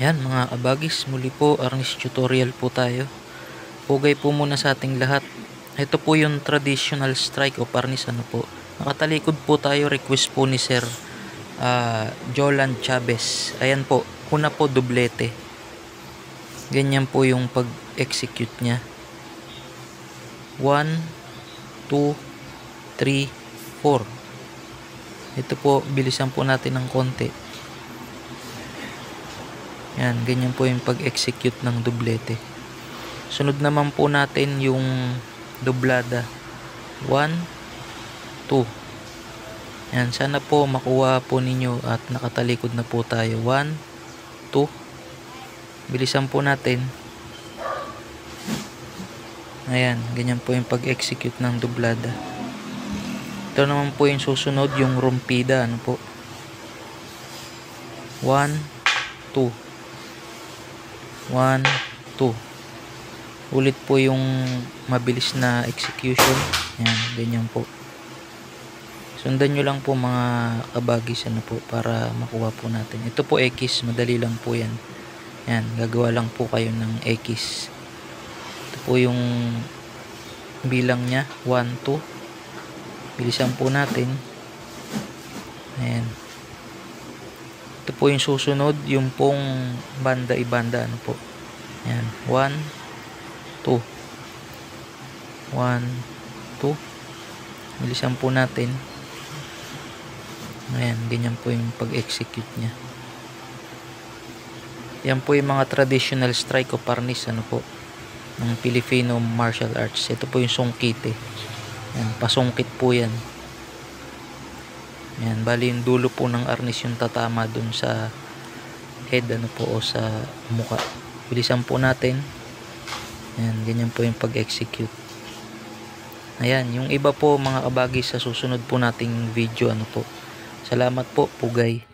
Yan mga kabagis, muli po arnis tutorial po tayo. Pugay po muna sa ating lahat. Ito po yung traditional strike o arnis po. Nakatalikod po tayo, request po ni Sir Jolan Chavez. Ayan po, una po dublete. Ganyan po yung pag-execute niya. 1, 2, 3, 4. Ito po, bilisan po natin ng konti. Yan, ganyan po yung pag-execute ng dublete. Sunod naman po natin yung dublada. 1, 2. Yan, sana po makuha po ninyo at nakatalikod na po tayo. 1, 2. Bilisan po natin. Ayan, ganyan po yung pag-execute ng dublada. Ito naman po yung susunod, yung rompida. Ano po? 1, 2. 1, 2. Ulit po yung mabilis na execution. Yan, ganyan po. Sundan nyo lang po mga kabagis po para makuha po natin. Ito po X, madali lang po yan. Yan, gagawa lang po kayo ng X. Ito po yung bilang nya, 1, 2. Bilisan po natin. Ayan. Ito po yung susunod, yung pong banda ibanda. Ano po? Ayan, 1, 2. 1, 2. Bilisan po natin. Ayan, ganyan po yung pag-execute nya. Yan po yung mga traditional strike o parnis po ng Filipino martial arts. Ito po yung sungkit. Ayan, pasungkit po yan. Ayan, bali yung dulo po ng arnis yung tatama dun sa head po o sa muka. Bilisan po natin. Ayan, ganyan po yung pag-execute. Ayan, yung iba po mga kabagis sa susunod po nating video po. Salamat po, pugay.